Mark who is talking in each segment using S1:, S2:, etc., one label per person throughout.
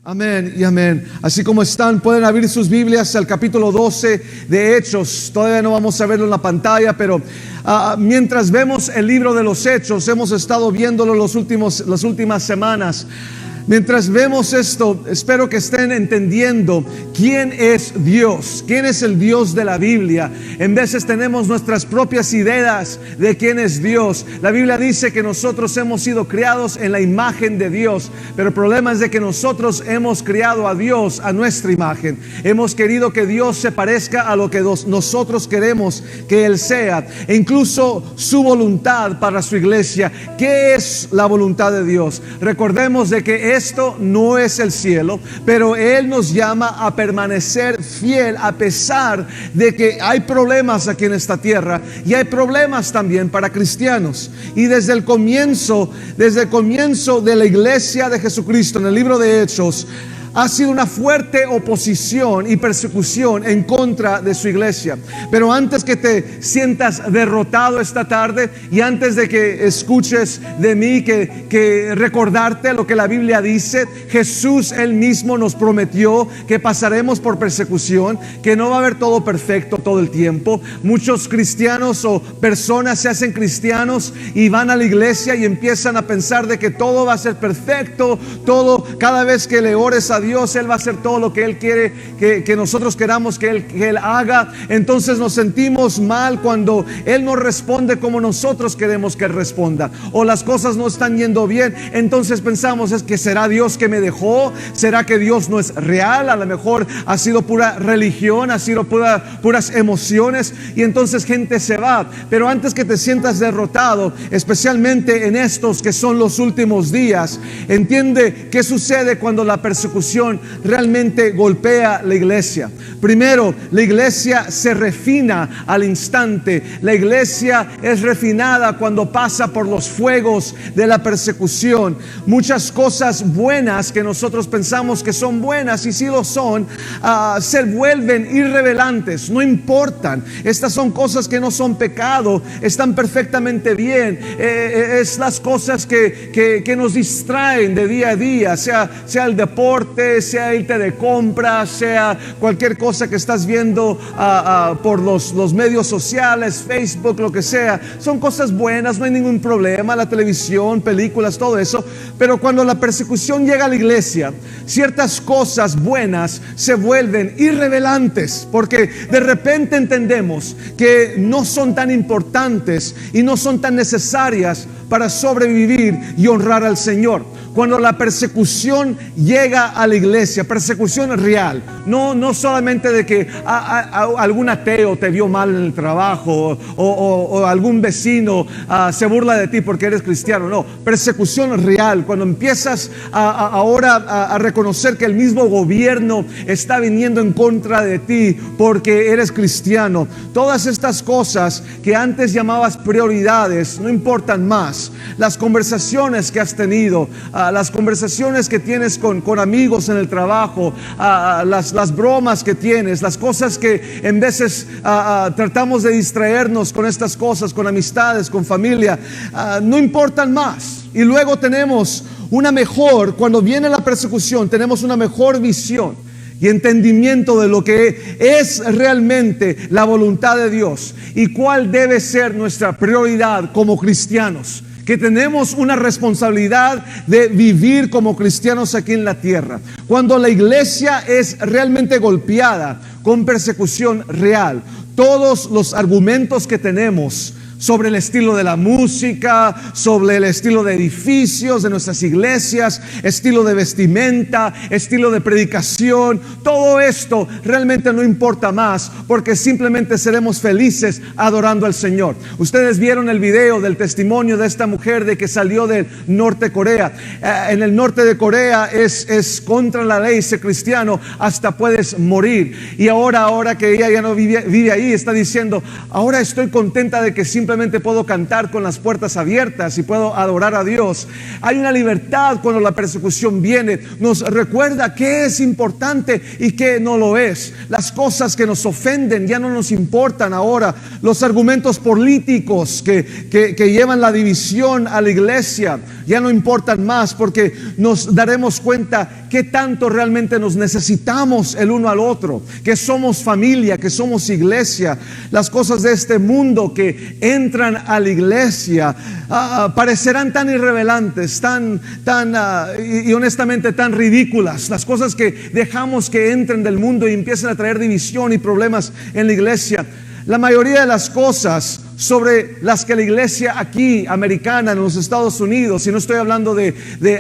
S1: Amén y amén. Así como están, pueden abrir sus Biblias al capítulo 12 de Hechos. Todavía no vamos a verlo en la pantalla, pero mientras vemos el libro de los Hechos, hemos estado viéndolo las últimas semanas. Mientras vemos esto, espero que estén entendiendo quién es Dios, quién es el Dios de la Biblia. En veces tenemos nuestras propias ideas de quién es Dios. La Biblia dice que nosotros hemos sido creados en la imagen de Dios, pero el problema es de que nosotros hemos creado a Dios a nuestra imagen. Hemos querido que Dios se parezca a lo que nosotros queremos que Él sea, e incluso su voluntad para su iglesia. ¿Qué es la voluntad de Dios? Recordemos de que esto no es el cielo, pero Él nos llama a permanecer fiel a pesar de que hay problemas aquí en esta tierra, y hay problemas también para cristianos. Y desde el comienzo de la iglesia de Jesucristo, en el libro de Hechos, ha sido una fuerte oposición y persecución en contra de su iglesia. Pero antes que te sientas derrotado esta tarde, y antes de que escuches de mí, que recordarte lo que la Biblia dice, Jesús Él mismo nos prometió que pasaremos por persecución, que no va a haber todo perfecto todo el tiempo. Muchos cristianos o personas se hacen cristianos y van a la iglesia y empiezan a pensar de que todo va a ser perfecto, todo, cada vez que le ores a Dios, Él va a hacer todo lo que Él quiere que nosotros queramos que Él haga. Entonces nos sentimos mal cuando Él no responde como nosotros queremos que Él responda, o las cosas no están yendo bien. Entonces pensamos, es que será Dios que me dejó, será que Dios no es real, a lo mejor ha sido pura religión, ha sido puras emociones, y entonces gente se va. Pero antes que te sientas derrotado, especialmente en estos que son los últimos días, entiende qué sucede cuando la persecución realmente golpea la iglesia. Primero, la iglesia se refina al instante. La iglesia es refinada cuando pasa por los fuegos de la persecución. Muchas cosas buenas que nosotros pensamos que son buenas, y sí lo son, se vuelven irrelevantes, no importan. Estas son cosas que no son pecado, están perfectamente bien. Es las cosas que nos distraen de día a día, sea el deporte, sea irte de compras, sea cualquier cosa que estás viendo por los medios sociales, Facebook, lo que sea. Son cosas buenas, no hay ningún problema, la televisión, películas, todo eso. Pero cuando la persecución llega a la iglesia, ciertas cosas buenas se vuelven irrelevantes, porque de repente entendemos que no son tan importantes y no son tan necesarias para sobrevivir y honrar al Señor. Cuando la persecución llega a la iglesia, persecución real, no solamente de que algún ateo te vio mal en el trabajo, o algún vecino se burla de ti porque eres cristiano. No, persecución real, cuando empiezas ahora a reconocer que el mismo gobierno está viniendo en contra de ti porque eres cristiano. Todas estas cosas que antes llamabas prioridades no importan más. Las conversaciones que has tenido, las conversaciones que tienes con amigos en el trabajo, las bromas que tienes, las cosas que en veces tratamos de distraernos con estas cosas, con amistades, con familia, no importan más. Y luego tenemos cuando viene la persecución, tenemos una mejor visión y entendimiento de lo que es realmente la voluntad de Dios y cuál debe ser nuestra prioridad como cristianos, que tenemos una responsabilidad de vivir como cristianos aquí en la tierra. Cuando la iglesia es realmente golpeada con persecución real, todos los argumentos que tenemos sobre el estilo de la música, sobre el estilo de edificios de nuestras iglesias, estilo de vestimenta, estilo de predicación, todo esto realmente no importa más, porque simplemente seremos felices adorando al Señor. Ustedes vieron el video del testimonio de esta mujer de que salió del norte de Corea. En el norte de Corea es contra la ley ser cristiano, hasta puedes morir. Y ahora que ella ya no vive ahí, está diciendo, ahora estoy contenta de que simplemente simplemente puedo cantar con las puertas abiertas y puedo adorar a Dios. Hay una libertad cuando la persecución viene. Nos recuerda qué es importante y qué no lo es. Las cosas que nos ofenden ya no nos importan ahora. Los argumentos políticos que llevan la división a la iglesia ya no importan más, porque nos daremos cuenta qué tanto realmente nos necesitamos el uno al otro, que somos familia, que somos iglesia. Las cosas de este mundo que entran a la iglesia parecerán tan irrelevantes, y honestamente tan ridículas. Las cosas que dejamos que entren del mundo y empiecen a traer división y problemas en la iglesia. La mayoría de las cosas sobre las que la iglesia aquí americana en los Estados Unidos, y no estoy hablando de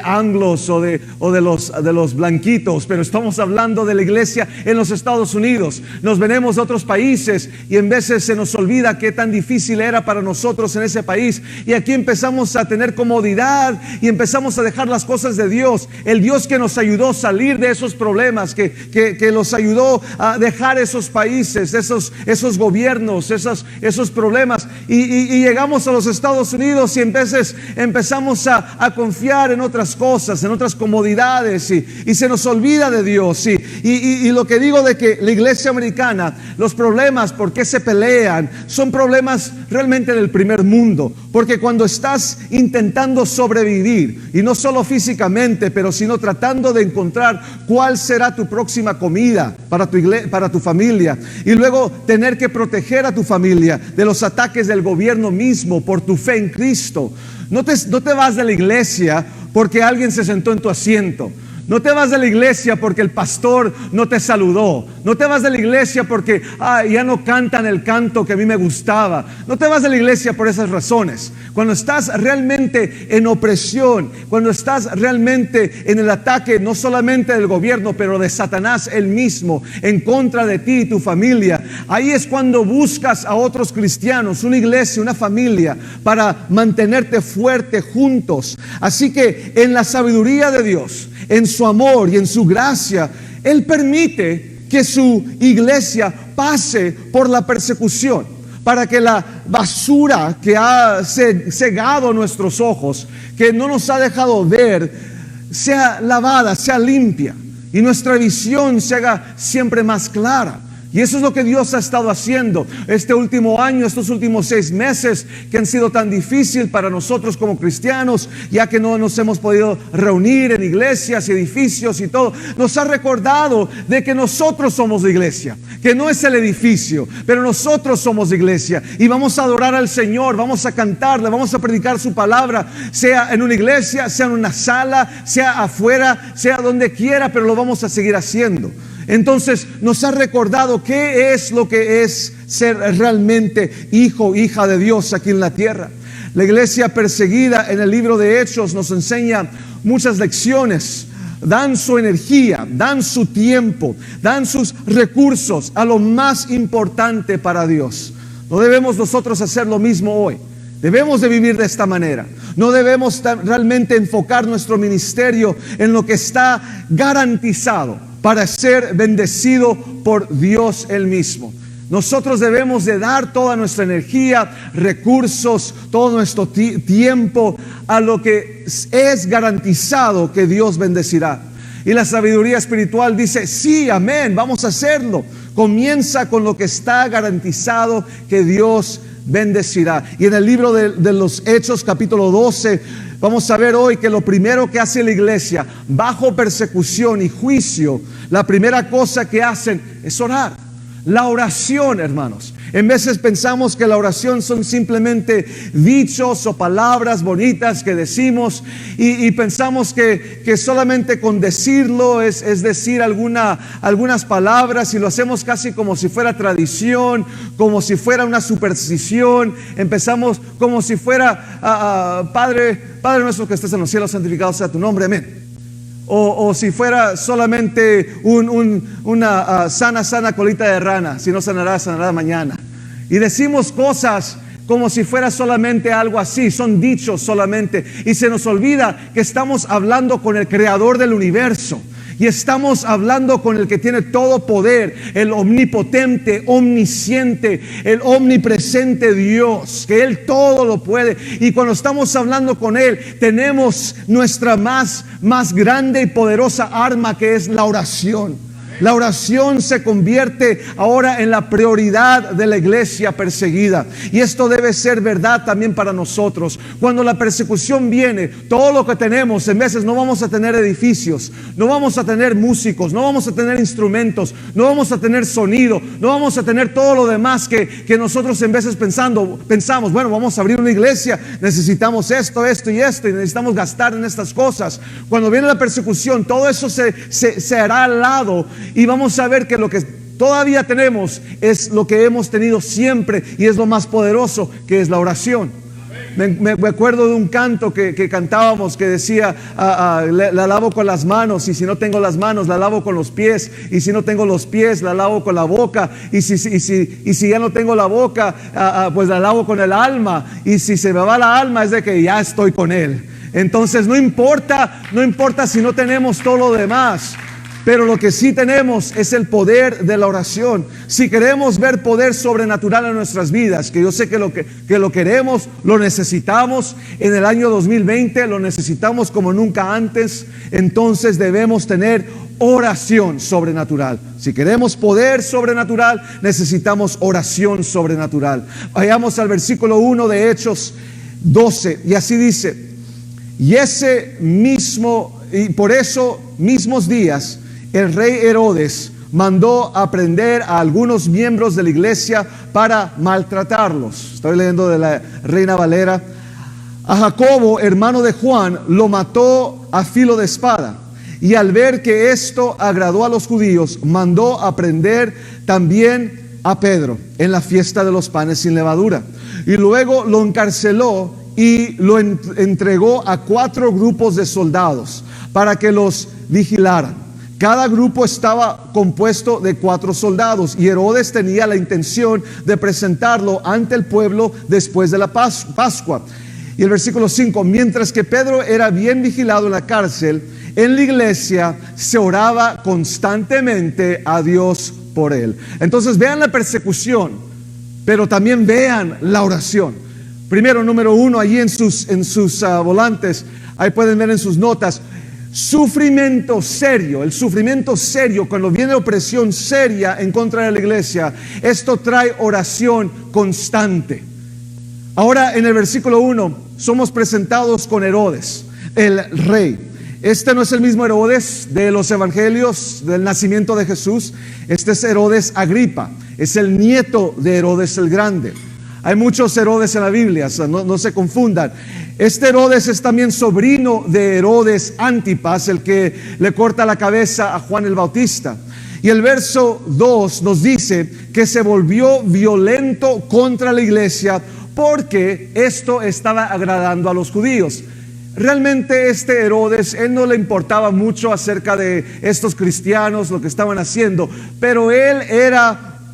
S1: anglos o de los blanquitos, pero estamos hablando de la iglesia en los Estados Unidos. Nos venimos de otros países y en veces se nos olvida qué tan difícil era para nosotros en ese país, y aquí empezamos a tener comodidad y empezamos a dejar las cosas de Dios, el Dios que nos ayudó a salir de esos problemas, que los ayudó a dejar esos países, esos gobiernos, esos problemas. Y llegamos a los Estados Unidos y empezamos a confiar en otras cosas, en otras comodidades, y se nos olvida de Dios. Y lo que digo de que la iglesia americana, los problemas, ¿por qué se pelean? Son problemas realmente del primer mundo. Porque cuando estás intentando sobrevivir, y no solo físicamente, pero sino tratando de encontrar cuál será tu próxima comida para tu familia, y luego tener que proteger a tu familia de los ataques del gobierno mismo por tu fe en Cristo. No te vas de la iglesia porque alguien se sentó en tu asiento. No te vas de la iglesia porque el pastor no te saludó. No te vas de la iglesia porque ya no cantan el canto que a mí me gustaba. No te vas de la iglesia por esas razones. Cuando estás realmente en opresión, cuando estás realmente en el ataque no solamente del gobierno, pero de Satanás él mismo en contra de ti y tu familia, ahí es cuando buscas a otros cristianos, una iglesia, una familia, para mantenerte fuerte juntos. Así que en la sabiduría de Dios, en su amor y en su gracia, Él permite que su iglesia pase por la persecución, para que la basura que ha cegado nuestros ojos, que no nos ha dejado ver, sea lavada, sea limpia, y nuestra visión se haga siempre más clara. Y eso es lo que Dios ha estado haciendo este último año, estos últimos 6 meses que han sido tan difíciles para nosotros como cristianos, ya que no nos hemos podido reunir en iglesias y edificios y todo. Nos ha recordado de que nosotros somos la iglesia, que no es el edificio, pero nosotros somos la iglesia, y vamos a adorar al Señor, vamos a cantarle, vamos a predicar su palabra, sea en una iglesia, sea en una sala, sea afuera, sea donde quiera, pero lo vamos a seguir haciendo. Entonces nos ha recordado qué es lo que es ser realmente hijo, hija de Dios aquí en la tierra. La iglesia perseguida en el libro de Hechos nos enseña muchas lecciones. Dan su energía, dan su tiempo, dan sus recursos a lo más importante para Dios. No debemos nosotros hacer lo mismo hoy. Debemos de vivir de esta manera. No debemos realmente enfocar nuestro ministerio en lo que está garantizado para ser bendecido por Dios Él mismo. Nosotros debemos de dar toda nuestra energía, recursos, todo nuestro tiempo a lo que es garantizado que Dios bendecirá. Y la sabiduría espiritual dice, sí, amén, vamos a hacerlo. Comienza con lo que está garantizado que Dios bendecirá. Y en el libro de los Hechos, capítulo 12, vamos a ver hoy que lo primero que hace la iglesia bajo persecución y juicio, la primera cosa que hacen es orar. La oración, hermanos. En veces pensamos que la oración son simplemente dichos o palabras bonitas que decimos, y pensamos que solamente con decirlo es decir algunas palabras, y lo hacemos casi como si fuera tradición, como si fuera una superstición. Empezamos como si fuera Padre nuestro que estés en los cielos, santificado sea tu nombre, amén. O si fuera solamente una sana colita de rana, si no sanará mañana. Y decimos cosas como si fuera solamente algo así, son dichos solamente, y se nos olvida que estamos hablando con el creador del universo, Y estamos hablando con el que tiene todo poder, el omnipotente, omnisciente, el omnipresente Dios, que Él todo lo puede. Y cuando estamos hablando con Él, tenemos nuestra más grande y poderosa arma, que es la oración. La oración se convierte ahora en la prioridad de la iglesia perseguida. Y esto debe ser verdad también para nosotros. Cuando la persecución viene, todo lo que tenemos, en veces no vamos a tener edificios, no vamos a tener músicos, no vamos a tener instrumentos, no vamos a tener sonido, no vamos a tener todo lo demás que nosotros en veces pensamos, bueno, vamos a abrir una iglesia, necesitamos esto y esto, y necesitamos gastar en estas cosas. Cuando viene la persecución, todo eso se hará al lado. Y vamos a ver que lo que todavía tenemos es lo que hemos tenido siempre, y es lo más poderoso, que es la oración. Me acuerdo de un canto que cantábamos que decía, la lavo con las manos, y si no tengo las manos, la lavo con los pies, y si no tengo los pies, la lavo con la boca, y si ya no tengo la boca, pues la lavo con el alma, y si se me va la alma, es de que ya estoy con Él. Entonces no importa si no tenemos todo lo demás. Pero lo que sí tenemos es el poder de la oración. Si queremos ver poder sobrenatural en nuestras vidas, que yo sé que lo queremos, lo necesitamos en el año 2020, lo necesitamos como nunca antes, entonces debemos tener oración sobrenatural. Si queremos poder sobrenatural, necesitamos oración sobrenatural. Vayamos al versículo 1 de Hechos 12, y así dice: y por esos mismos días, el rey Herodes mandó a prender a algunos miembros de la iglesia para maltratarlos. Estoy leyendo de la Reina Valera. A Jacobo, hermano de Juan, lo mató a filo de espada. Y al ver que esto agradó a los judíos, mandó a prender también a Pedro en la fiesta de los panes sin levadura. Y luego lo encarceló y lo entregó a 4 grupos de soldados para que los vigilaran. Cada grupo estaba compuesto de 4 soldados, y Herodes tenía la intención de presentarlo ante el pueblo después de la Pascua. Y el versículo 5: mientras que Pedro era bien vigilado en la cárcel, en la iglesia se oraba constantemente a Dios por él. Entonces vean la persecución, pero también vean la oración. Primero, número 1, allí en sus volantes, ahí pueden ver en sus notas: sufrimiento serio. El sufrimiento serio, cuando viene opresión seria en contra de la iglesia, esto trae oración constante. Ahora en el versículo 1 somos presentados con Herodes, el rey. Este no es el mismo Herodes de los evangelios del nacimiento de Jesús. Este es Herodes Agripa, es el nieto de Herodes el Grande. Hay muchos Herodes en la Biblia, no se confundan. Este Herodes es también sobrino de Herodes Antipas, el que le corta la cabeza a Juan el Bautista. Y el verso 2 nos dice que se volvió violento contra la iglesia porque esto estaba agradando a los judíos. Realmente este Herodes, él no le importaba mucho acerca de estos cristianos, lo que estaban haciendo, pero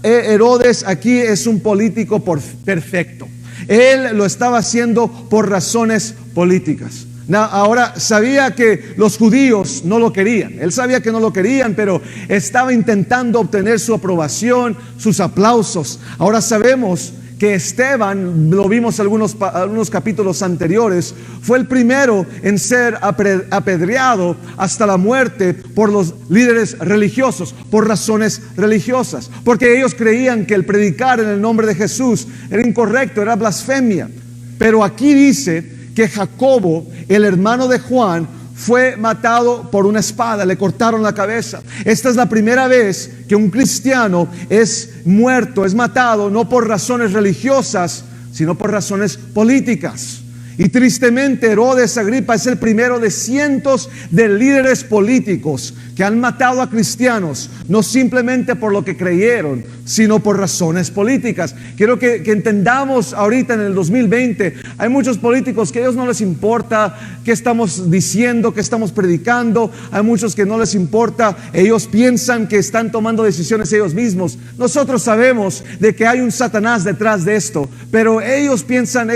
S1: Herodes aquí es un político perfecto. Él lo estaba haciendo por razones políticas. Ahora sabía que los judíos no lo querían. Él sabía que no lo querían, pero estaba intentando obtener su aprobación, sus aplausos. Ahora sabemos que Esteban, lo vimos algunos capítulos anteriores, fue el primero en ser apedreado hasta la muerte por los líderes religiosos, por razones religiosas, porque ellos creían que el predicar en el nombre de Jesús era incorrecto, era blasfemia. Pero aquí dice que Jacobo, el hermano de Juan, fue matado por una espada, le cortaron la cabeza. Esta es la primera vez que un cristiano es muerto, es matado, no por razones religiosas, sino por razones políticas. Y tristemente Herodes Agripa es el primero de cientos de líderes políticos que han matado a cristianos, no simplemente por lo que creyeron, sino por razones políticas. Quiero que entendamos ahorita en el 2020, hay muchos políticos que a ellos no les importa qué estamos diciendo, qué estamos predicando. Hay muchos que no les importa, ellos piensan que están tomando decisiones ellos mismos. Nosotros sabemos de que hay un Satanás detrás de esto, pero ellos piensan,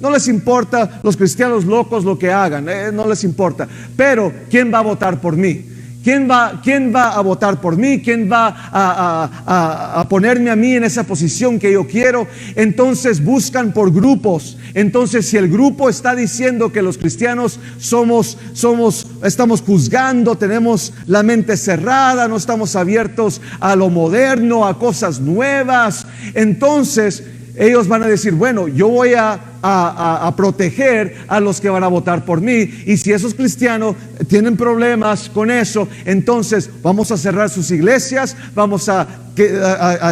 S1: no les importa los cristianos locos lo que hagan, no les importa. Pero ¿quién va a votar por mí? ¿Quién va a votar por mí? ¿Quién va a ponerme a mí en esa posición que yo quiero? Entonces buscan por grupos. Entonces, si el grupo está diciendo que los cristianos estamos juzgando, tenemos la mente cerrada, no estamos abiertos a lo moderno, a cosas nuevas, entonces ellos van a decir, bueno, yo voy a proteger a los que van a votar por mí. Y si esos cristianos tienen problemas con eso, entonces vamos a cerrar sus iglesias, vamos a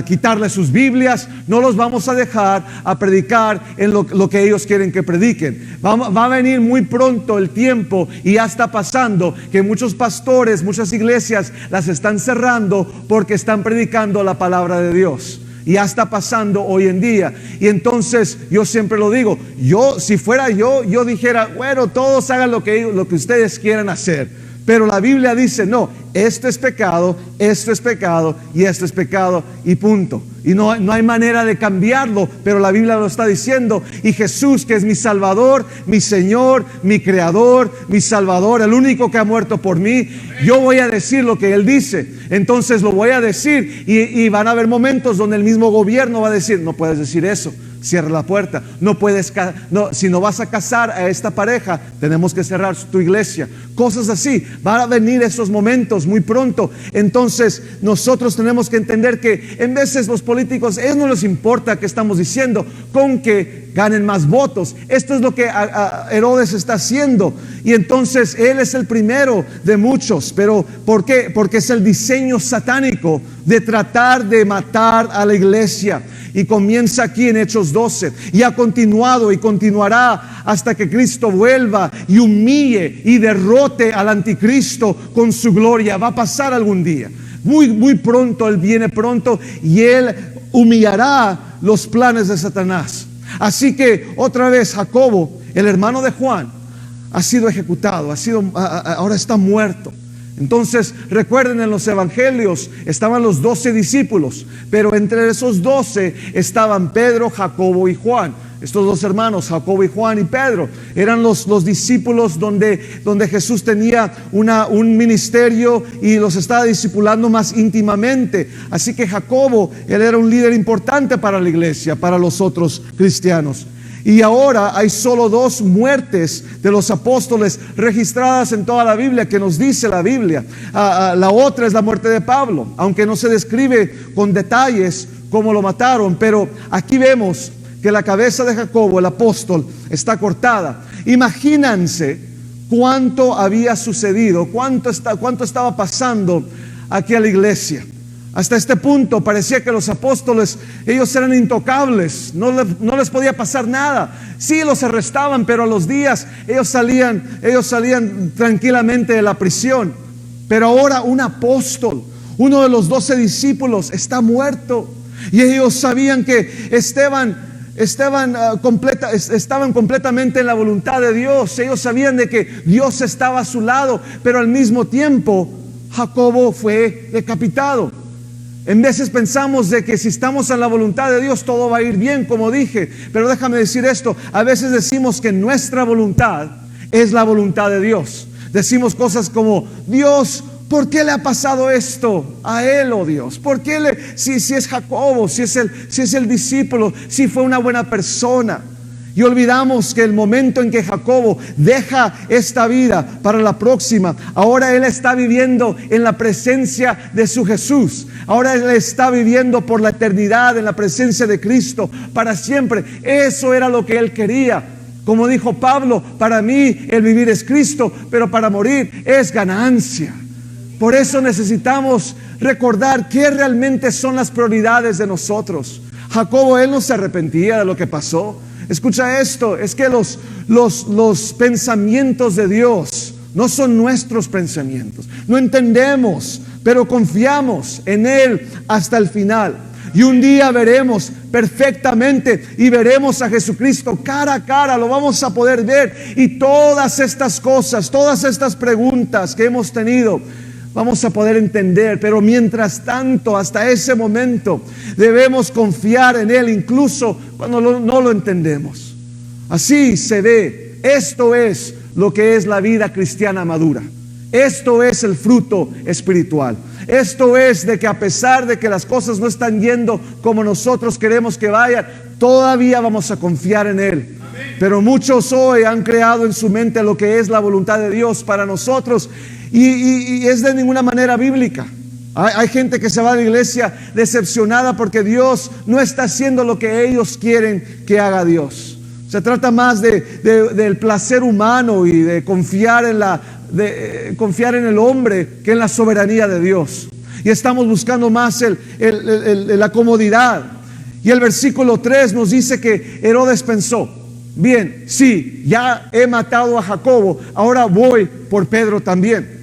S1: quitarles sus Biblias, no los vamos a dejar a predicar en lo que ellos quieren que prediquen. Va a venir muy pronto el tiempo, y ya está pasando, que muchos pastores, muchas iglesias las están cerrando porque están predicando la palabra de Dios. Y ya está pasando hoy en día. Y entonces yo siempre lo digo, si fuera yo dijera, bueno, todos hagan lo que ustedes quieran hacer. Pero la Biblia dice, no, esto es pecado y esto es pecado, y punto. Y no hay manera de cambiarlo, pero la Biblia lo está diciendo. Y Jesús, que es mi Salvador, mi Señor, mi Creador, mi Salvador, el único que ha muerto por mí, yo voy a decir lo que Él dice. Entonces lo voy a decir, y van a haber momentos donde el mismo gobierno va a decir, no puedes decir eso. Cierra la puerta. Si no vas a casar a esta pareja, tenemos que cerrar tu iglesia. Cosas así. Van a venir esos momentos muy pronto. Entonces nosotros tenemos que entender que en veces los políticos, ellos no les importa qué estamos diciendo, con que ganen más votos. Esto es lo que Herodes está haciendo. Y entonces él es el primero de muchos. Pero ¿por qué? Porque es el diseño satánico de tratar de matar a la iglesia. Y comienza aquí en Hechos 12, y ha continuado y continuará hasta que Cristo vuelva y humille y derrote al anticristo con su gloria. Va a pasar algún día, muy pronto. Él viene pronto, y Él humillará los planes de Satanás. Así que otra vez Jacobo, el hermano de Juan, ha sido ejecutado, ahora está muerto. Entonces recuerden, en los evangelios estaban los 12 discípulos, pero entre esos 12 estaban Pedro, Jacobo y Juan. Estos dos hermanos, Jacobo y Juan y Pedro, eran los discípulos donde Jesús tenía un ministerio y los estaba discipulando más íntimamente. Así que Jacobo, él era un líder importante para la iglesia, para los otros cristianos. Y ahora hay solo 2 muertes de los apóstoles registradas en toda la Biblia, que nos dice la Biblia. La otra es la muerte de Pablo, aunque no se describe con detalles cómo lo mataron. Pero aquí vemos que la cabeza de Jacobo, el apóstol, está cortada. Imagínense cuánto había sucedido, cuánto estaba pasando aquí a la iglesia. Hasta este punto parecía que los apóstoles, ellos eran intocables, no les podía pasar nada. Sí, los arrestaban, pero a los días ellos salían tranquilamente de la prisión. Pero ahora un apóstol, uno de los 12 discípulos, está muerto. Y ellos sabían que estaban completamente en la voluntad de Dios. Ellos sabían de que Dios estaba a su lado, pero al mismo tiempo Jacobo fue decapitado. En veces pensamos de que si estamos en la voluntad de Dios todo va a ir bien, como dije. Pero déjame decir esto, a veces decimos que nuestra voluntad es la voluntad de Dios. Decimos cosas como, Dios, ¿por qué le ha pasado esto a él, oh Dios? ¿Por qué si es Jacobo, si es el discípulo, si fue una buena persona? Y olvidamos que el momento en que Jacobo deja esta vida para la próxima, ahora él está viviendo en la presencia de su Jesús. Ahora él está viviendo por la eternidad en la presencia de Cristo para siempre. Eso era lo que él quería. Como dijo Pablo, para mí el vivir es Cristo, pero para morir es ganancia. Por eso necesitamos recordar qué realmente son las prioridades de nosotros. Jacobo, él no se arrepentía de lo que pasó. Escucha esto, es que los pensamientos de Dios no son nuestros pensamientos. No entendemos, pero confiamos en Él hasta el final. Y un día veremos perfectamente y veremos a Jesucristo cara a cara, lo vamos a poder ver. Y todas estas cosas, todas estas preguntas que hemos tenido, vamos a poder entender. Pero mientras tanto, hasta ese momento, debemos confiar en Él, incluso cuando no lo entendemos. Así se ve. Esto es lo que es la vida cristiana madura. Esto es el fruto espiritual. Esto es de que a pesar de que las cosas no están yendo como nosotros queremos que vayan, todavía vamos a confiar en Él. Pero muchos hoy han creado en su mente lo que es la voluntad de Dios para nosotros y es de ninguna manera bíblica. Hay gente que se va a la iglesia decepcionada porque Dios no está haciendo lo que ellos quieren que haga Dios. Se trata más del placer humano y de confiar en el hombre que en la soberanía de Dios. Y estamos buscando más la comodidad. Y el versículo 3 nos dice que Herodes pensó: bien, sí, ya he matado a Jacobo, ahora voy por Pedro también.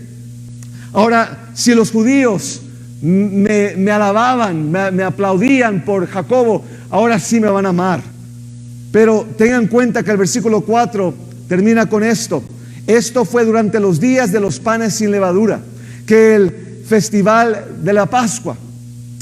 S1: Ahora, si los judíos me alababan, me aplaudían por Jacobo, ahora sí me van a amar. Pero tengan en cuenta que el versículo 4 termina con esto: esto fue durante los días de los panes sin levadura, que el festival de la Pascua.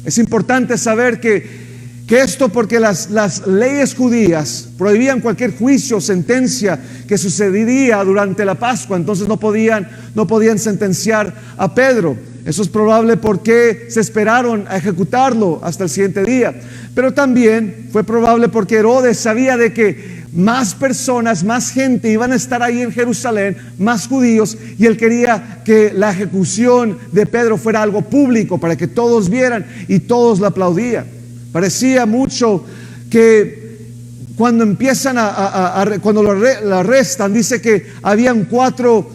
S1: Es importante saber que esto, porque las leyes judías prohibían cualquier juicio o sentencia que sucedería durante la Pascua. Entonces no podían sentenciar a Pedro. Eso es probable porque se esperaron a ejecutarlo hasta el siguiente día. Pero también fue probable porque Herodes sabía de que más personas, más gente iban a estar ahí en Jerusalén, más judíos, y él quería que la ejecución de Pedro fuera algo público para que todos vieran y todos la aplaudían. Parecía mucho que cuando empiezan cuando lo arrestan, dice que habían cuatro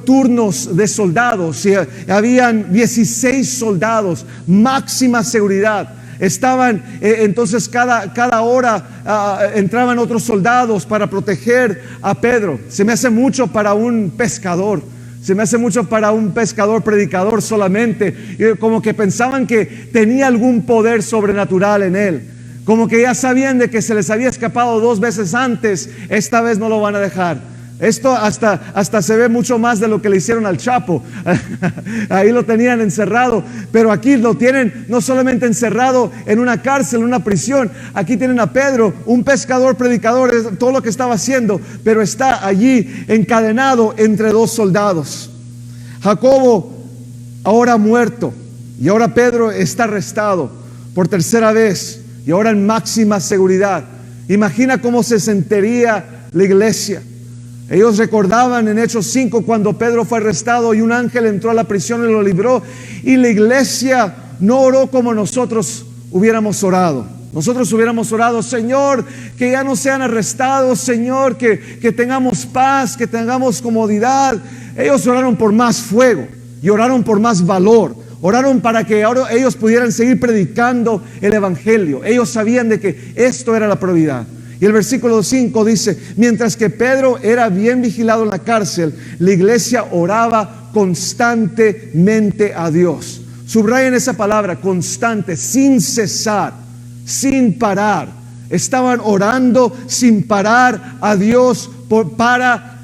S1: turnos de soldados, y habían 16 soldados, máxima seguridad. Estaban entonces cada hora entraban otros soldados para proteger a Pedro. Se me hace mucho para un pescador. Se me hace mucho para un pescador predicador solamente, como que pensaban que tenía algún poder sobrenatural en él, como que ya sabían de que se les había escapado 2 veces antes, esta vez no lo van a dejar. Esto hasta se ve mucho más de lo que le hicieron al Chapo. Ahí lo tenían encerrado, pero aquí lo tienen no solamente encerrado en una cárcel, en una prisión. Aquí tienen a Pedro, un pescador predicador, es todo lo que estaba haciendo, pero está allí encadenado entre 2 soldados. Jacobo ahora muerto, y ahora Pedro está arrestado por tercera vez, y ahora en máxima seguridad. Imagina cómo se sentiría la iglesia. Ellos recordaban en Hechos 5 cuando Pedro fue arrestado y un ángel entró a la prisión y lo libró, y la iglesia no oró como nosotros hubiéramos orado. Nosotros hubiéramos orado: Señor, que ya no sean arrestados, Señor, que tengamos paz, que tengamos comodidad. Ellos oraron por más fuego y oraron por más valor. Oraron para que ahora ellos pudieran seguir predicando el evangelio. Ellos sabían de que esto era la prioridad. Y el versículo 5 dice: mientras que Pedro era bien vigilado en la cárcel, la iglesia oraba constantemente a Dios. Subrayen esa palabra, constante, sin cesar, sin parar. Estaban orando sin parar a Dios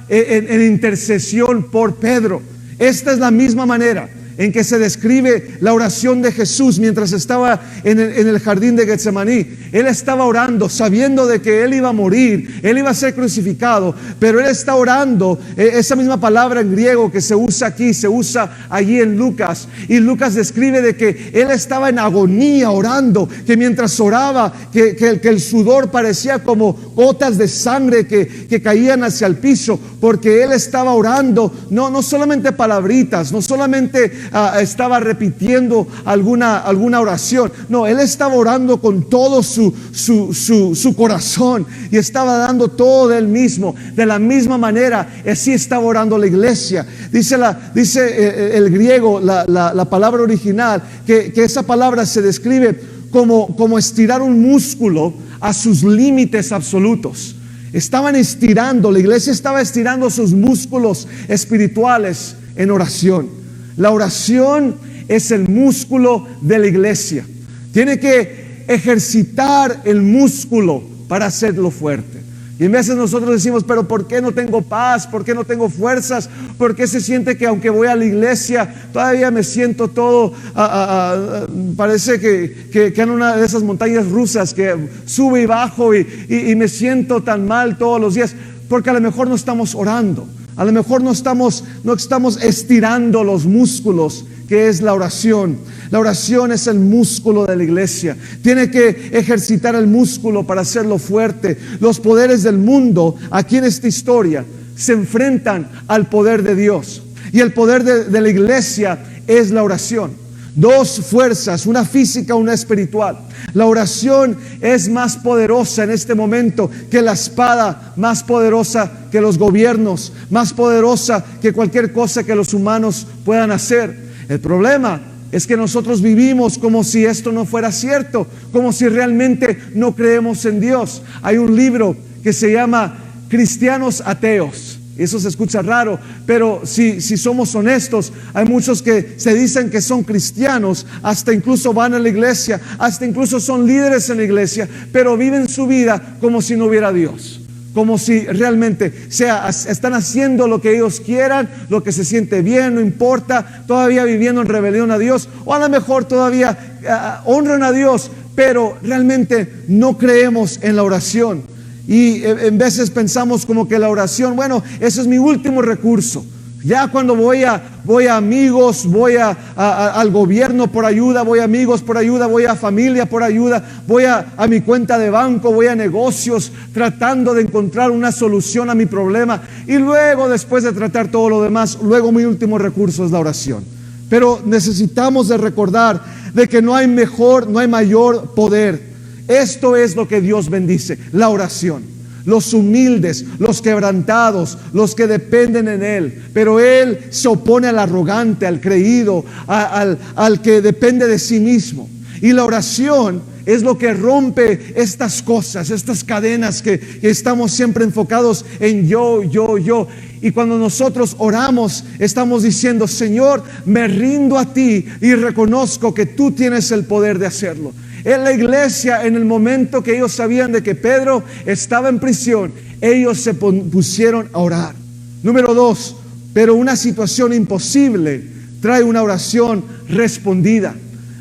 S1: en intercesión por Pedro. Esta es la misma manera en que se describe la oración de Jesús mientras estaba en el jardín de Getsemaní. Él estaba orando sabiendo de que Él iba a morir, Él iba a ser crucificado, pero Él está orando, esa misma palabra en griego que se usa aquí, se usa allí en Lucas, y Lucas describe de que Él estaba en agonía orando, que mientras oraba, que el sudor parecía como gotas de sangre que caían hacia el piso, porque Él estaba orando, no solamente palabritas, no solamente estaba repitiendo alguna oración. No, Él estaba orando con todo su corazón, y estaba dando todo de Él mismo. De la misma manera, así estaba orando la iglesia. Dice el griego, la palabra original, que esa palabra se describe como estirar un músculo a sus límites absolutos. Estaban estirando, la iglesia estaba estirando sus músculos espirituales en oración. La oración es el músculo de la iglesia. Tiene que ejercitar el músculo para hacerlo fuerte. Y en veces nosotros decimos: pero ¿por qué no tengo paz? ¿Por qué no tengo fuerzas? ¿Por qué se siente que aunque voy a la iglesia todavía me siento todo, parece que en una de esas montañas rusas que sube y bajo y me siento tan mal todos los días? Porque a lo mejor no estamos orando. A lo mejor no estamos estirando los músculos que es la oración. La oración es el músculo de la iglesia. Tiene que ejercitar el músculo para hacerlo fuerte. Los poderes del mundo, aquí en esta historia, se enfrentan al poder de Dios. Y el poder de la iglesia es la oración. Dos fuerzas, una física, una espiritual. La oración es más poderosa en este momento que la espada, más poderosa que los gobiernos, más poderosa que cualquier cosa que los humanos puedan hacer. El problema es que nosotros vivimos como si esto no fuera cierto, como si realmente no creemos en Dios. Hay un libro que se llama Cristianos Ateos. Eso se escucha raro, pero si somos honestos, hay muchos que se dicen que son cristianos, hasta incluso van a la iglesia, hasta incluso son líderes en la iglesia, pero viven su vida como si no hubiera Dios. Como si realmente están haciendo lo que ellos quieran, lo que se siente bien, no importa, todavía viviendo en rebelión a Dios, o a lo mejor todavía honran a Dios, pero realmente no creemos en la oración. Y en veces pensamos como que la oración, bueno, ese es mi último recurso. Ya cuando voy a amigos, voy al gobierno por ayuda, voy a amigos por ayuda, voy a familia por ayuda, voy a mi cuenta de banco, voy a negocios tratando de encontrar una solución a mi problema. Y luego, después de tratar todo lo demás, luego mi último recurso es la oración. Pero necesitamos de recordar de que no hay mayor poder. Esto es lo que Dios bendice, la oración. Los humildes, los quebrantados, los que dependen en Él. Pero Él se opone al arrogante, al creído, al que depende de sí mismo. Y la oración es lo que rompe estas cosas, estas cadenas que estamos siempre enfocados en yo. Y cuando nosotros oramos, estamos diciendo, Señor, me rindo a ti y reconozco que tú tienes el poder de hacerlo. En la iglesia, en el momento que ellos sabían de que Pedro estaba en prisión, ellos se pusieron a orar. Número 2, pero una situación imposible trae una oración respondida.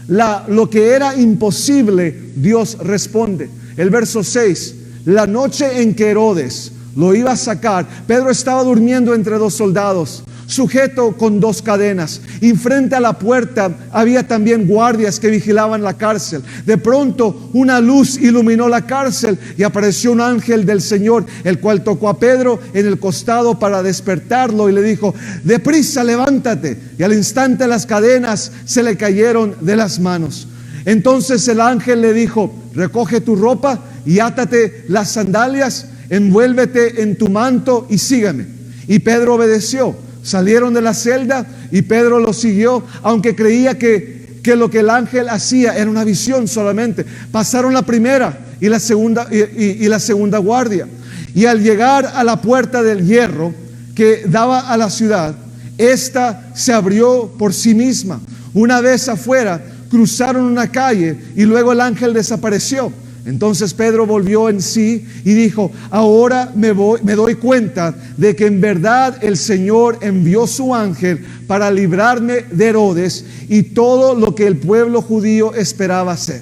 S1: Lo que era imposible, Dios responde. El verso 6, la noche en que Herodes lo iba a sacar, Pedro estaba durmiendo entre dos soldados, sujeto con dos cadenas, y frente a la puerta había también guardias que vigilaban la cárcel. De pronto una luz iluminó la cárcel y apareció un ángel del Señor, el cual tocó a Pedro en el costado para despertarlo y le dijo, deprisa, levántate. Y al instante las cadenas se le cayeron de las manos. Entonces el ángel le dijo, recoge tu ropa y átate las sandalias, envuélvete en tu manto y sígueme. Y Pedro obedeció. Salieron de la celda y Pedro lo siguió, aunque creía que lo que el ángel hacía era una visión solamente. Pasaron la primera y la segunda guardia. Y al llegar a la puerta del hierro que daba a la ciudad, esta se abrió por sí misma. Una vez afuera, cruzaron una calle y luego el ángel desapareció. Entonces Pedro volvió en sí y dijo, ahora me doy cuenta de que en verdad el Señor envió su ángel para librarme de Herodes y todo lo que el pueblo judío esperaba hacer.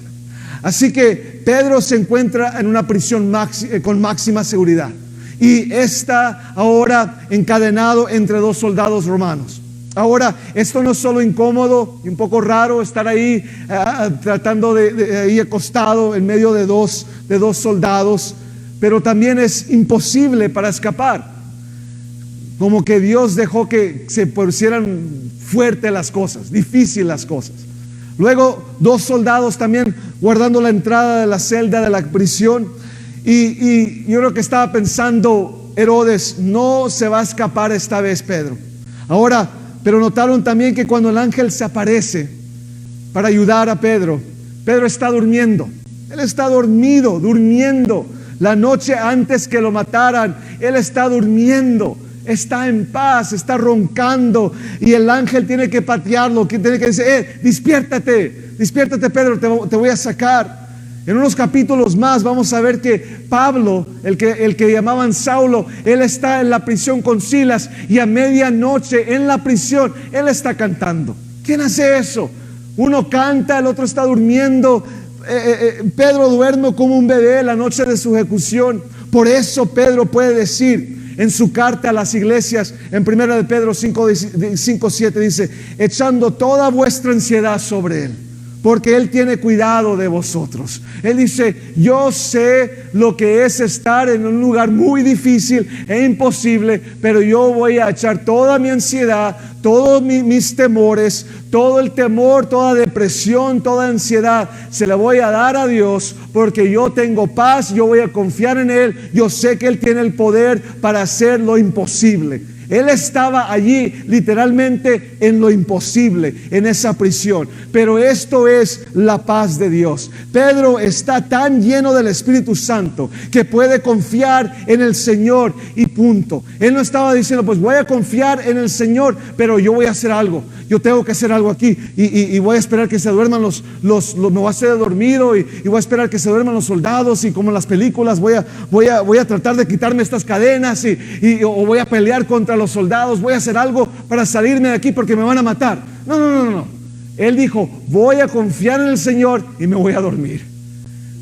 S1: Así que Pedro se encuentra en una prisión con máxima seguridad y está ahora encadenado entre dos soldados romanos. Ahora, esto no es solo incómodo y un poco raro estar ahí tratando de ahí acostado en medio de dos soldados, pero también es imposible para escapar. Como que Dios dejó que se pusieran fuertes las cosas, difíciles las cosas. Luego, dos soldados también guardando la entrada de la celda de la prisión. Y yo creo que estaba pensando Herodes, no se va a escapar esta vez Pedro. Ahora, pero notaron también que cuando el ángel se aparece para ayudar a Pedro, Pedro está durmiendo. Él está dormido, durmiendo. La noche antes que lo mataran, él está durmiendo. Está en paz, está roncando. Y el ángel tiene que patearlo, que tiene que decir, despiértate Pedro, te voy a sacar. En unos capítulos más vamos a ver que Pablo, el que llamaban Saulo, él está en la prisión con Silas y a medianoche en la prisión, él está cantando. ¿Quién hace eso? Uno canta, el otro está durmiendo. Pedro duerme como un bebé la noche de su ejecución. Por eso Pedro puede decir, en su carta a las iglesias, en 1 de Pedro 5:7 dice, echando toda vuestra ansiedad sobre Él, porque Él tiene cuidado de vosotros. Él dice, yo sé lo que es estar en un lugar muy difícil e imposible, pero yo voy a echar toda mi ansiedad, todos mis temores, todo el temor, toda depresión, toda ansiedad, se la voy a dar a Dios, porque yo tengo paz, yo voy a confiar en Él, yo sé que Él tiene el poder para hacer lo imposible. Él estaba allí literalmente en lo imposible, en esa prisión. Pero esto es la paz de Dios. Pedro está tan lleno del Espíritu Santo que puede confiar en el Señor y punto. Él no estaba diciendo, pues voy a confiar en el Señor, pero yo voy a hacer algo. Yo tengo que hacer algo aquí y voy a esperar que se duerman me voy a hacer dormido y voy a esperar que se duerman los soldados, y como en las películas voy a tratar de quitarme estas cadenas o voy a pelear contra los soldados, voy a hacer algo para salirme de aquí porque me van a matar. No. Él dijo, voy a confiar en el Señor y me voy a dormir.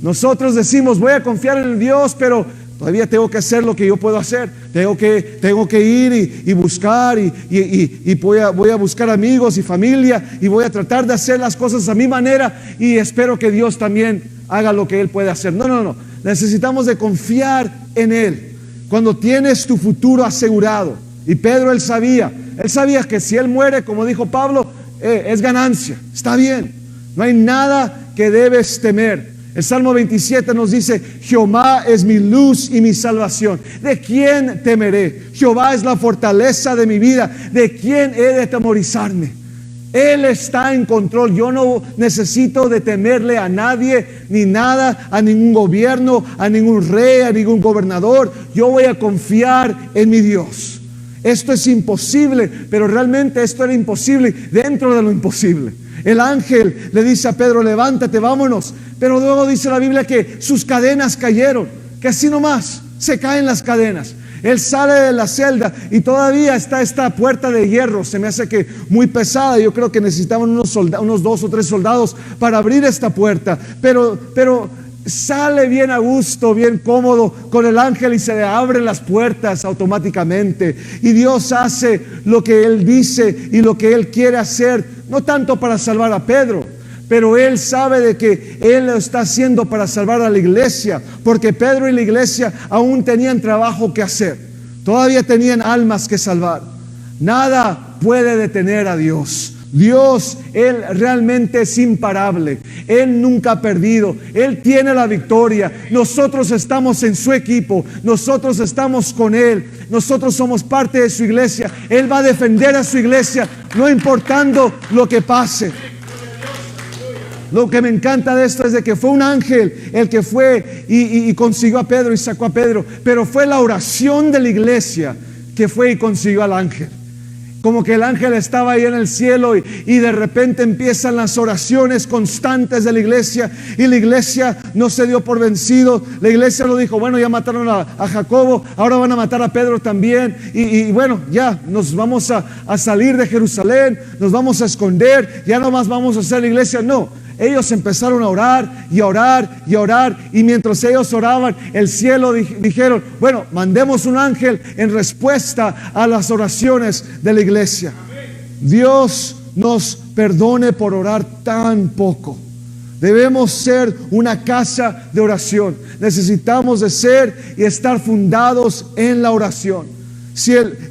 S1: Nosotros decimos, voy a confiar en Dios, pero todavía tengo que hacer lo que yo puedo hacer. Tengo que ir y buscar y voy a buscar amigos y familia y voy a tratar de hacer las cosas a mi manera y espero que Dios también haga lo que Él puede hacer. No. Necesitamos de confiar en Él. Cuando tienes tu futuro asegurado, y Pedro él sabía que si él muere, como dijo Pablo, es ganancia, está bien, no hay nada que debes temer. El Salmo 27 nos dice, Jehová es mi luz y mi salvación. ¿De quién temeré? Jehová es la fortaleza de mi vida. ¿De quién he de atemorizarme? Él está en control. Yo no necesito de temerle a nadie ni nada, a ningún gobierno, a ningún rey, a ningún gobernador. Yo voy a confiar en mi Dios. Esto es imposible, pero realmente esto era imposible dentro de lo imposible. El ángel le dice a Pedro, levántate, vámonos. Pero luego dice la Biblia que sus cadenas cayeron, que así nomás se caen las cadenas. Él sale de la celda y todavía está esta puerta de hierro. Se me hace que muy pesada. Yo creo que necesitaban unos 2 o 3 soldados para abrir esta puerta. Pero sale bien a gusto, bien cómodo con el ángel y se le abren las puertas automáticamente. Y Dios hace lo que Él dice y lo que Él quiere hacer, no tanto para salvar a Pedro, pero Él sabe de que Él lo está haciendo para salvar a la iglesia, porque Pedro y la iglesia aún tenían trabajo que hacer, todavía tenían almas que salvar. Nada puede detener a Dios. Dios, Él realmente es imparable. Él nunca ha perdido. Él tiene la victoria. Nosotros estamos en su equipo. Nosotros estamos con Él. Nosotros somos parte de su iglesia. Él va a defender a su iglesia, no importando lo que pase. Lo que me encanta de esto es de que fue un ángel el que fue y consiguió a Pedro y sacó a Pedro. Pero fue la oración de la iglesia que fue y consiguió al ángel. Como que el ángel estaba ahí en el cielo y de repente empiezan las oraciones constantes de la iglesia, y la iglesia no se dio por vencido. La iglesia lo dijo, bueno, ya mataron a Jacobo, ahora van a matar a Pedro también, y bueno, ya nos vamos a salir de Jerusalén, nos vamos a esconder, ya no más vamos a hacer la iglesia. No. Ellos empezaron a orar y a orar y a orar, y mientras ellos oraban, el cielo dijeron, bueno, mandemos un ángel en respuesta a las oraciones de la iglesia. Dios nos perdone por orar tan poco. Debemos ser una casa de oración. Necesitamos de ser y estar fundados en la oración.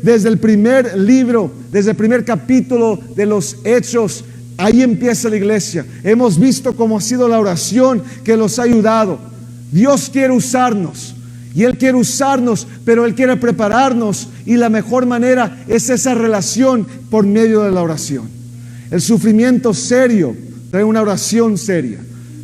S1: Desde el primer libro, desde el primer capítulo de los Hechos, ahí empieza la iglesia. Hemos visto cómo ha sido la oración que los ha ayudado. Dios quiere usarnos y Él quiere usarnos, pero Él quiere prepararnos, y la mejor manera es esa relación por medio de la oración. El sufrimiento serio trae una oración seria.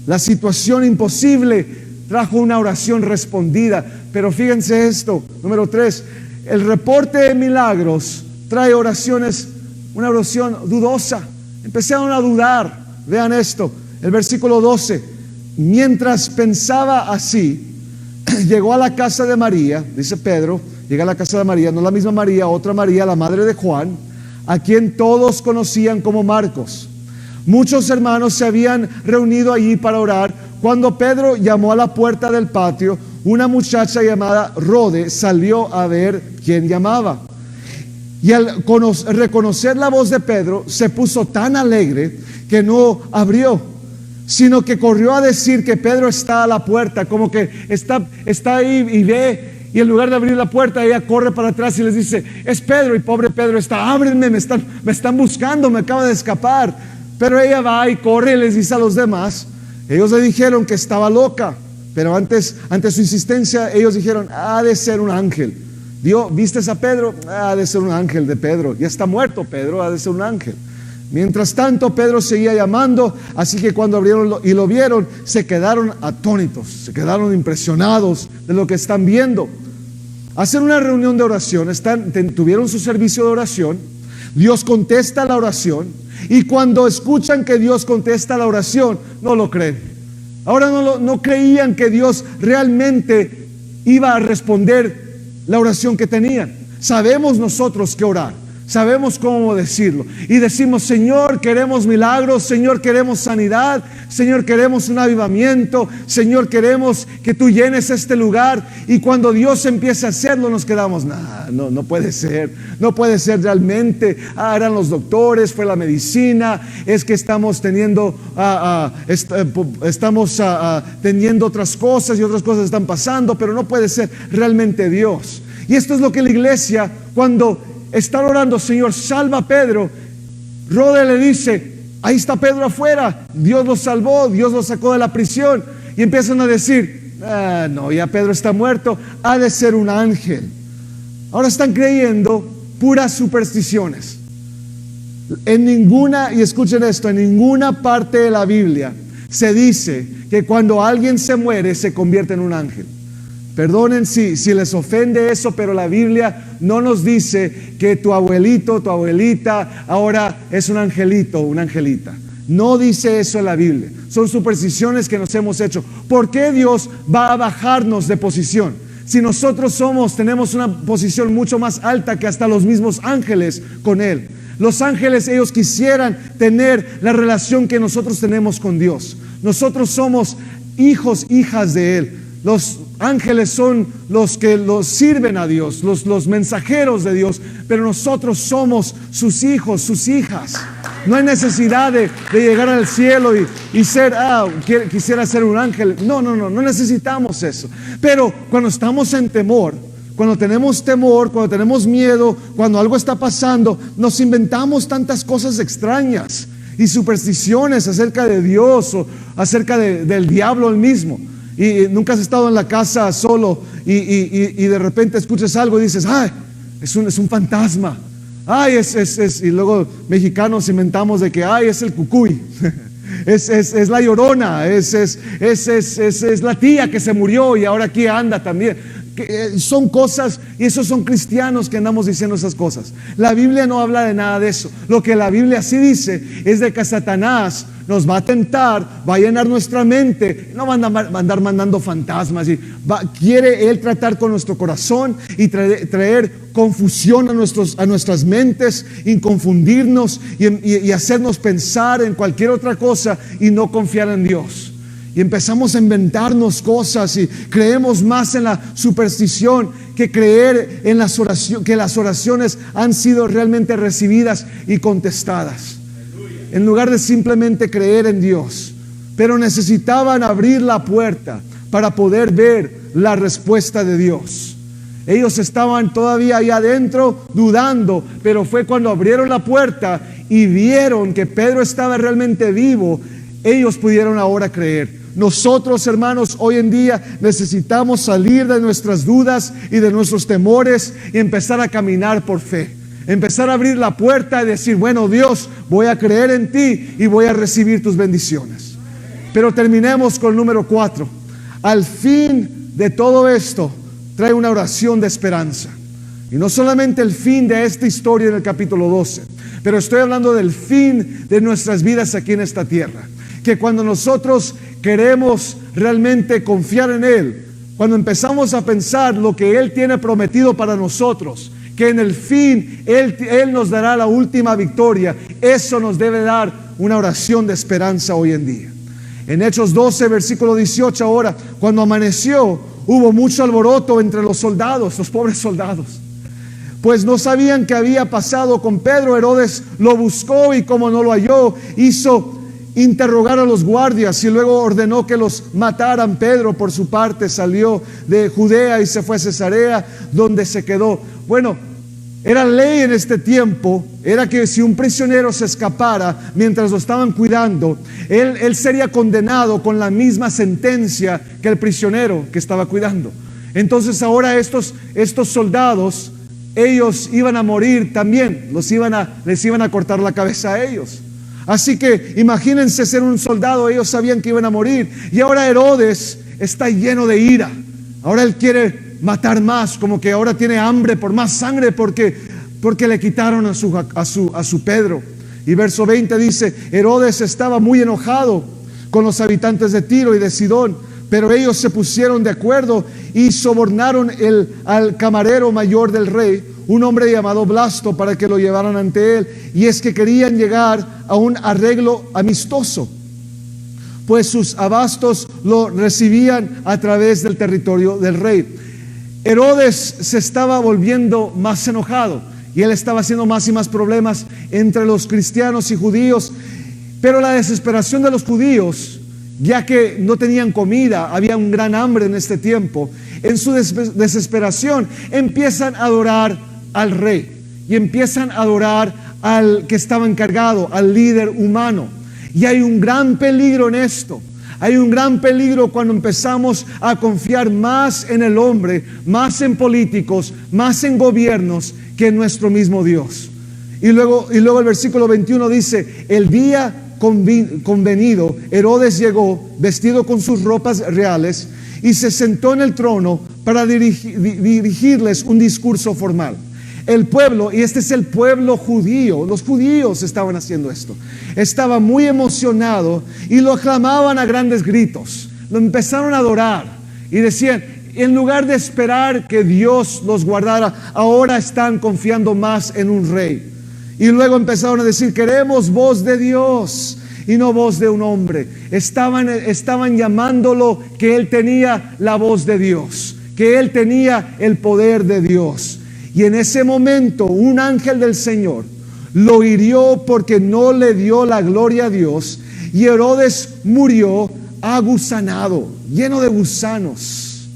S1: La situación imposible trajo una oración respondida. Pero fíjense esto, número 3, el reporte de milagros trae una oración dudosa. Empezaron a dudar. Vean esto, el versículo 12. Mientras pensaba así, llegó a la casa de María, dice Pedro, llega a la casa de María, no la misma María, otra María, la madre de Juan, a quien todos conocían como Marcos. Muchos hermanos se habían reunido allí para orar. Cuando Pedro llamó a la puerta del patio, una muchacha llamada Rode salió a ver quién llamaba. Y al reconocer la voz de Pedro, se puso tan alegre que no abrió, sino que corrió a decir que Pedro está a la puerta, como que está ahí y ve. Y en lugar de abrir la puerta, ella corre para atrás y les dice: es Pedro. Y pobre Pedro está: ábrenme, me están buscando, me acaba de escapar. Pero ella va y corre y les dice a los demás. Ellos le dijeron que estaba loca, pero ante su insistencia, ellos dijeron: ha de ser un ángel. ¿Vistes a Pedro? Ha de ser un ángel de Pedro. Ya está muerto Pedro, ha de ser un ángel. Mientras tanto, Pedro seguía llamando, así que cuando abrieron y lo vieron, se quedaron atónitos, se quedaron impresionados de lo que están viendo. Hacen una reunión de oración, tuvieron su servicio de oración, Dios contesta la oración, y cuando escuchan que Dios contesta la oración, no lo creen. Ahora no creían que Dios realmente iba a responder la oración que tenían. Sabemos nosotros qué orar. Sabemos cómo decirlo. Y decimos: Señor, queremos milagros. Señor, queremos sanidad. Señor, queremos un avivamiento. Señor, queremos que tú llenes este lugar. Y cuando Dios empieza a hacerlo, nos quedamos: no puede ser. No puede ser realmente. Eran los doctores, fue la medicina. Es que estamos teniendo teniendo otras cosas y otras cosas están pasando. Pero no puede ser realmente Dios. Y esto es lo que la iglesia, cuando están orando: Señor, salva a Pedro, Rode le dice: ahí está Pedro afuera, Dios lo salvó, Dios lo sacó de la prisión. Y empiezan a decir: no, ya Pedro está muerto, ha de ser un ángel. Ahora están creyendo puras supersticiones. Y escuchen esto, en ninguna parte de la Biblia se dice que cuando alguien se muere se convierte en un ángel. Perdonen si les ofende eso, pero la Biblia no nos dice que tu abuelito, tu abuelita ahora es un angelito o una angelita. No dice eso en la Biblia. Son supersticiones que nos hemos hecho. ¿Por qué Dios va a bajarnos de posición? Si nosotros tenemos una posición mucho más alta que hasta los mismos ángeles con Él. Los ángeles, ellos quisieran tener la relación que nosotros tenemos con Dios. Nosotros somos hijos, hijas de Él. Los ángeles son los que los sirven a Dios, los mensajeros de Dios, pero nosotros somos sus hijos, sus hijas. No hay necesidad de llegar al cielo y ser, quisiera ser un ángel. No necesitamos eso. Pero cuando estamos en temor, cuando tenemos temor, cuando tenemos miedo, cuando algo está pasando, nos inventamos tantas cosas extrañas y supersticiones acerca de Dios o acerca del diablo él mismo. Y nunca has estado en la casa solo y de repente escuchas algo y dices: ¡ay! Es un fantasma. ¡Ay! Y luego mexicanos inventamos de que: ¡ay! Es el cucuy. Es la llorona. Es la tía que se murió y ahora aquí anda también. Son cosas, y esos son cristianos que andamos diciendo esas cosas. La Biblia no habla de nada de eso. Lo que la Biblia sí dice es de que Satanás nos va a tentar, va a llenar nuestra mente. No va a andar mandando fantasmas. Quiere él tratar con nuestro corazón y traer confusión a nuestras mentes, y confundirnos y hacernos pensar en cualquier otra cosa y no confiar en Dios. Y empezamos a inventarnos cosas y creemos más en la superstición que creer en que las oraciones han sido realmente recibidas y contestadas. En lugar de simplemente creer en Dios. Pero necesitaban abrir la puerta para poder ver la respuesta de Dios. Ellos estaban todavía ahí adentro dudando, pero fue cuando abrieron la puerta y vieron que Pedro estaba realmente vivo, ellos pudieron ahora creer. Nosotros, hermanos, hoy en día necesitamos salir de nuestras dudas y de nuestros temores y empezar a caminar por fe. Empezar a abrir la puerta y decir: bueno, Dios, voy a creer en ti y voy a recibir tus bendiciones. Pero terminemos con el número 4. Al fin de todo esto trae una oración de esperanza. Y no solamente el fin de esta historia en el capítulo 12, pero estoy hablando del fin de nuestras vidas aquí en esta tierra. Que cuando nosotros queremos realmente confiar en Él, cuando empezamos a pensar lo que Él tiene prometido para nosotros, que en el fin Él nos dará la última victoria, eso nos debe dar una oración de esperanza hoy en día. En Hechos 12, versículo 18 ahora: cuando amaneció, hubo mucho alboroto entre los soldados, los pobres soldados, pues no sabían qué había pasado con Pedro. Herodes lo buscó y como no lo halló, hizo interrogar a los guardias y luego ordenó que los mataran. Pedro, por su parte, salió de Judea y se fue a Cesarea, donde se quedó. Bueno, era ley en este tiempo, era que si un prisionero se escapara mientras lo estaban cuidando, él sería condenado con la misma sentencia que el prisionero que estaba cuidando. Entonces ahora estos soldados, ellos iban a morir también, les iban a cortar la cabeza a ellos. Así que imagínense ser un soldado, ellos sabían que iban a morir. Y ahora Herodes está lleno de ira. Ahora él quiere matar más, como que ahora tiene hambre por más sangre porque le quitaron a su Pedro. Y verso 20 dice: Herodes estaba muy enojado con los habitantes de Tiro y de Sidón, pero ellos se pusieron de acuerdo y sobornaron al camarero mayor del rey, un hombre llamado Blasto, para que lo llevaran ante él. Y es que querían llegar a un arreglo amistoso, pues sus abastos lo recibían a través del territorio del rey. Herodes se estaba volviendo más enojado y él estaba haciendo más y más problemas entre los cristianos y judíos. Pero la desesperación de los judíos, ya que no tenían comida, había un gran hambre en este tiempo, en su desesperación empiezan a adorar al rey y empiezan a adorar al que estaba encargado, al líder humano. Y hay un gran peligro en esto. Hay un gran peligro cuando empezamos a confiar más en el hombre, más en políticos, más en gobiernos que en nuestro mismo Dios. Y luego el versículo 21 dice: el día convenido, Herodes llegó vestido con sus ropas reales y se sentó en el trono para dirigirles un discurso formal. El pueblo, y este es el pueblo judío, los judíos estaban haciendo esto, estaba muy emocionado y lo aclamaban a grandes gritos, lo empezaron a adorar y decían: en lugar de esperar que Dios los guardara, ahora están confiando más en un rey. Y luego empezaron a decir: queremos voz de Dios y no voz de un hombre. Estaban llamándolo que él tenía la voz de Dios, que él tenía el poder de Dios. Y en ese momento un ángel del Señor lo hirió porque no le dio la gloria a Dios, y Herodes murió agusanado, lleno de gusanos.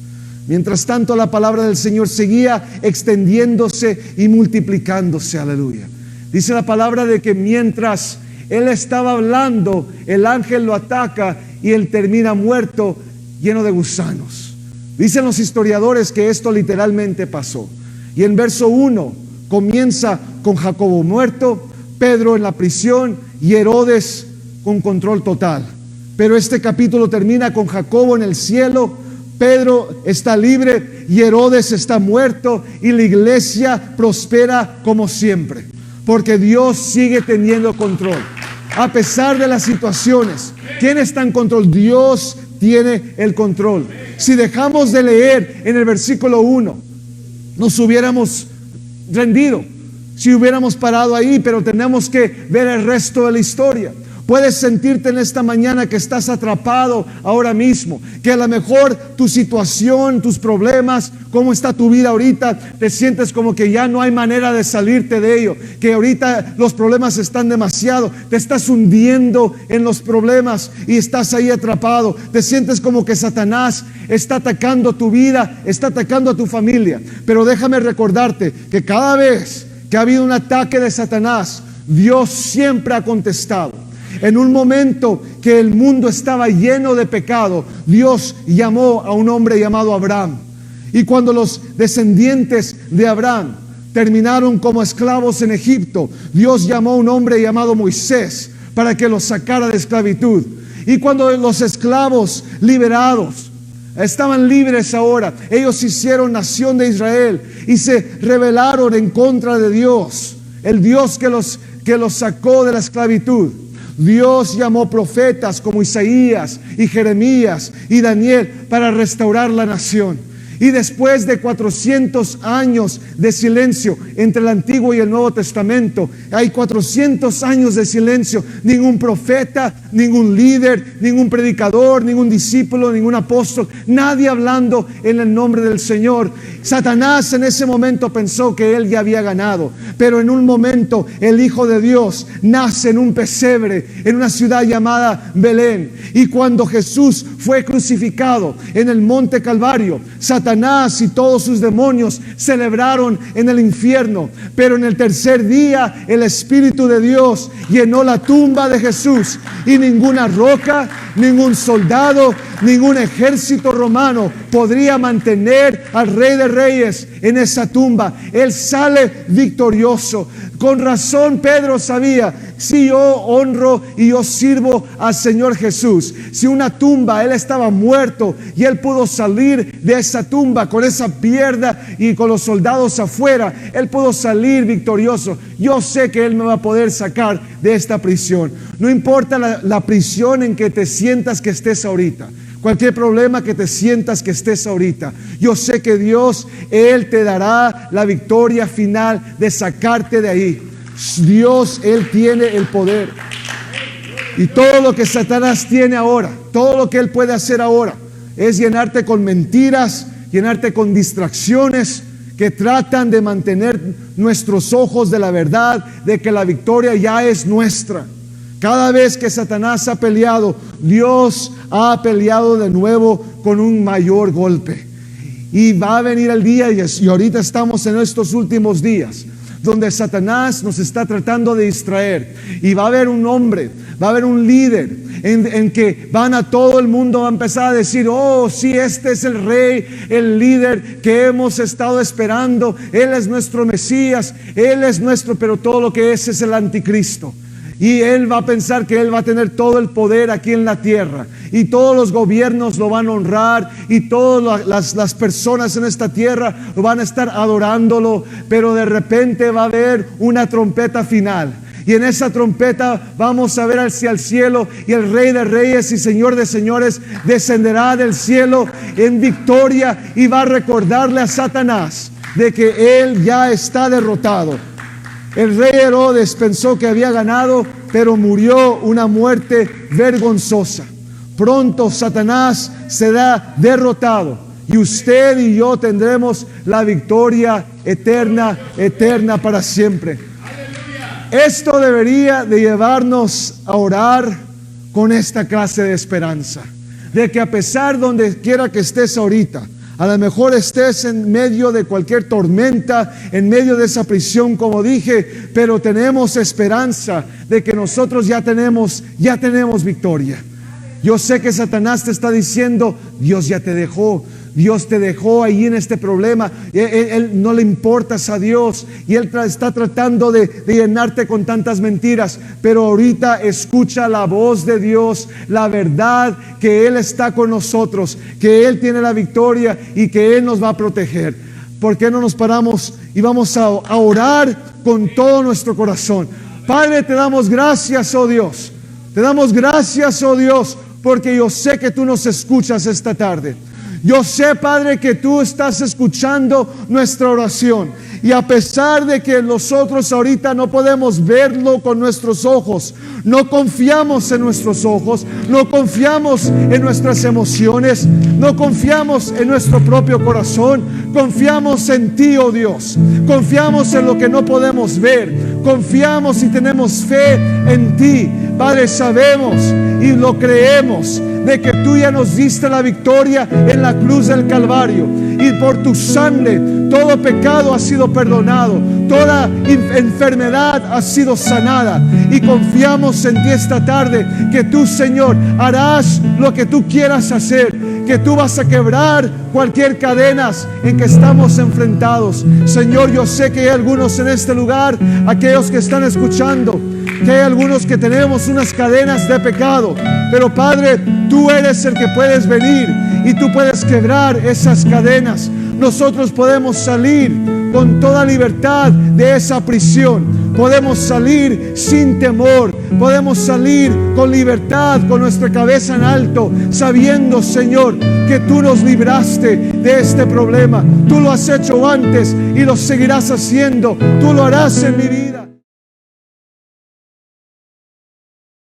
S1: Mientras tanto, la palabra del Señor seguía extendiéndose y multiplicándose. Aleluya. Dice la palabra de que mientras él estaba hablando, el ángel lo ataca y él termina muerto, lleno de gusanos. Dicen los historiadores que esto literalmente pasó. Y en verso 1 comienza con Jacobo muerto, Pedro en la prisión y Herodes con control total. Pero este capítulo termina con Jacobo en el cielo, Pedro está libre y Herodes está muerto, y la iglesia prospera como siempre, porque Dios sigue teniendo control. A pesar de las situaciones, ¿quién está en control? Dios tiene el control. Si dejamos de leer en el versículo 1, nos hubiéramos rendido, si hubiéramos parado ahí, pero tenemos que ver el resto de la historia. Puedes sentirte en esta mañana que estás atrapado ahora mismo, que a lo mejor tu situación, tus problemas, cómo está tu vida ahorita, te sientes como que ya no hay manera de salirte de ello, que ahorita los problemas están demasiado, te estás hundiendo en los problemas y estás ahí atrapado. Te sientes como que Satanás está atacando tu vida, está atacando a tu familia. Pero déjame recordarte que cada vez que ha habido un ataque de Satanás, Dios siempre ha contestado. En un momento que el mundo estaba lleno de pecado, Dios llamó a un hombre llamado Abraham. Y cuando los descendientes de Abraham terminaron como esclavos en Egipto, Dios llamó a un hombre llamado Moisés para que los sacara de esclavitud. Y cuando los esclavos liberados estaban libres ahora, ellos hicieron nación de Israel y se rebelaron en contra de Dios, el Dios que los sacó de la esclavitud. Dios llamó profetas como Isaías y Jeremías y Daniel para restaurar la nación. Y después de 400 años de silencio entre el Antiguo y el Nuevo Testamento, hay 400 años de silencio. Ningún profeta, ningún líder, ningún predicador, ningún discípulo, ningún apóstol, nadie hablando en el nombre del Señor. Satanás en ese momento pensó que él ya había ganado, pero en un momento el Hijo de Dios nace en un pesebre, en una ciudad llamada Belén. Y cuando Jesús fue crucificado en el monte Calvario, Satanás y todos sus demonios celebraron en el infierno. Pero en el tercer día el Espíritu de Dios llenó la tumba de Jesús, y ninguna roca, ningún soldado, ningún ejército romano podría mantener al Rey de Reyes en esa tumba. Él sale victorioso. Con razón Pedro sabía: si yo honro y yo sirvo al Señor Jesús, si una tumba, él estaba muerto y él pudo salir de esa tumba con esa piedra y con los soldados afuera, él pudo salir victorioso. Yo sé que él me va a poder sacar de esta prisión. No importa la prisión en que te sientas que estés ahorita, cualquier problema que te sientas que estés ahorita, yo sé que Dios, Él te dará la victoria final de sacarte de ahí. Dios, Él tiene el poder. Y todo lo que Satanás tiene ahora, todo lo que él puede hacer ahora, es llenarte con mentiras, llenarte con distracciones que tratan de mantener nuestros ojos de la verdad, de que la victoria ya es nuestra. Cada vez que Satanás ha peleado, Dios ha peleado de nuevo con un mayor golpe. Y va a venir el día, y ahorita estamos en estos últimos días, donde Satanás nos está tratando de distraer. Y va a haber un hombre, va a haber un líder en que todo el mundo va a empezar a decir: oh, sí, este es el rey, el líder que hemos estado esperando. Él es nuestro Mesías, Él es nuestro, pero todo lo que es el anticristo. Y él va a pensar que él va a tener todo el poder aquí en la tierra, y todos los gobiernos lo van a honrar, y todas las personas en esta tierra lo van a estar adorándolo. Pero de repente va a haber una trompeta final, y en esa trompeta vamos a ver hacia el cielo, y el Rey de Reyes y Señor de Señores descenderá del cielo en victoria, y va a recordarle a Satanás de que él ya está derrotado. El rey Herodes pensó que había ganado, pero murió una muerte vergonzosa. Pronto Satanás será derrotado, y usted y yo tendremos la victoria eterna, eterna para siempre. Esto debería de llevarnos a orar con esta clase de esperanza, de que a pesar donde quiera que estés ahorita, a lo mejor estés en medio de cualquier tormenta, en medio de esa prisión, como dije, pero tenemos esperanza de que nosotros ya tenemos victoria. Yo sé que Satanás te está diciendo: Dios ya te dejó. Dios te dejó ahí en este problema. Él no le importas a Dios, y Él está tratando de llenarte con tantas mentiras. Pero ahorita escucha la voz de Dios, la verdad, que Él está con nosotros, que Él tiene la victoria y que Él nos va a proteger. ¿Por qué no nos paramos y vamos a orar con todo nuestro corazón? Padre, te damos gracias, oh Dios. Te damos gracias, oh Dios, porque yo sé que tú nos escuchas esta tarde. Yo sé, Padre, que tú estás escuchando nuestra oración. Y a pesar de que nosotros ahorita no podemos verlo con nuestros ojos, no confiamos en nuestros ojos, no confiamos en nuestras emociones, no confiamos en nuestro propio corazón, confiamos en ti, oh Dios. Confiamos en lo que no podemos ver, confiamos y tenemos fe en ti. Padre, sabemos y lo creemos de que tú ya nos diste la victoria en la cruz del Calvario, y por tu sangre todo pecado ha sido perdonado, toda enfermedad ha sido sanada, y confiamos en ti esta tarde que tú, Señor, harás lo que tú quieras hacer, que tú vas a quebrar cualquier cadenas en que estamos enfrentados. Señor, yo sé que hay algunos en este lugar, aquellos que están escuchando, que hay algunos que tenemos unas cadenas de pecado, pero Padre, tú eres el que puedes venir y tú puedes quebrar esas cadenas. Nosotros podemos salir con toda libertad de esa prisión. podemos salir sin temor, podemos salir con libertad, con nuestra cabeza en alto, sabiendo, Señor, que tú nos libraste de este problema. Tú lo has hecho antes y lo seguirás haciendo. Tú lo harás en mi vida.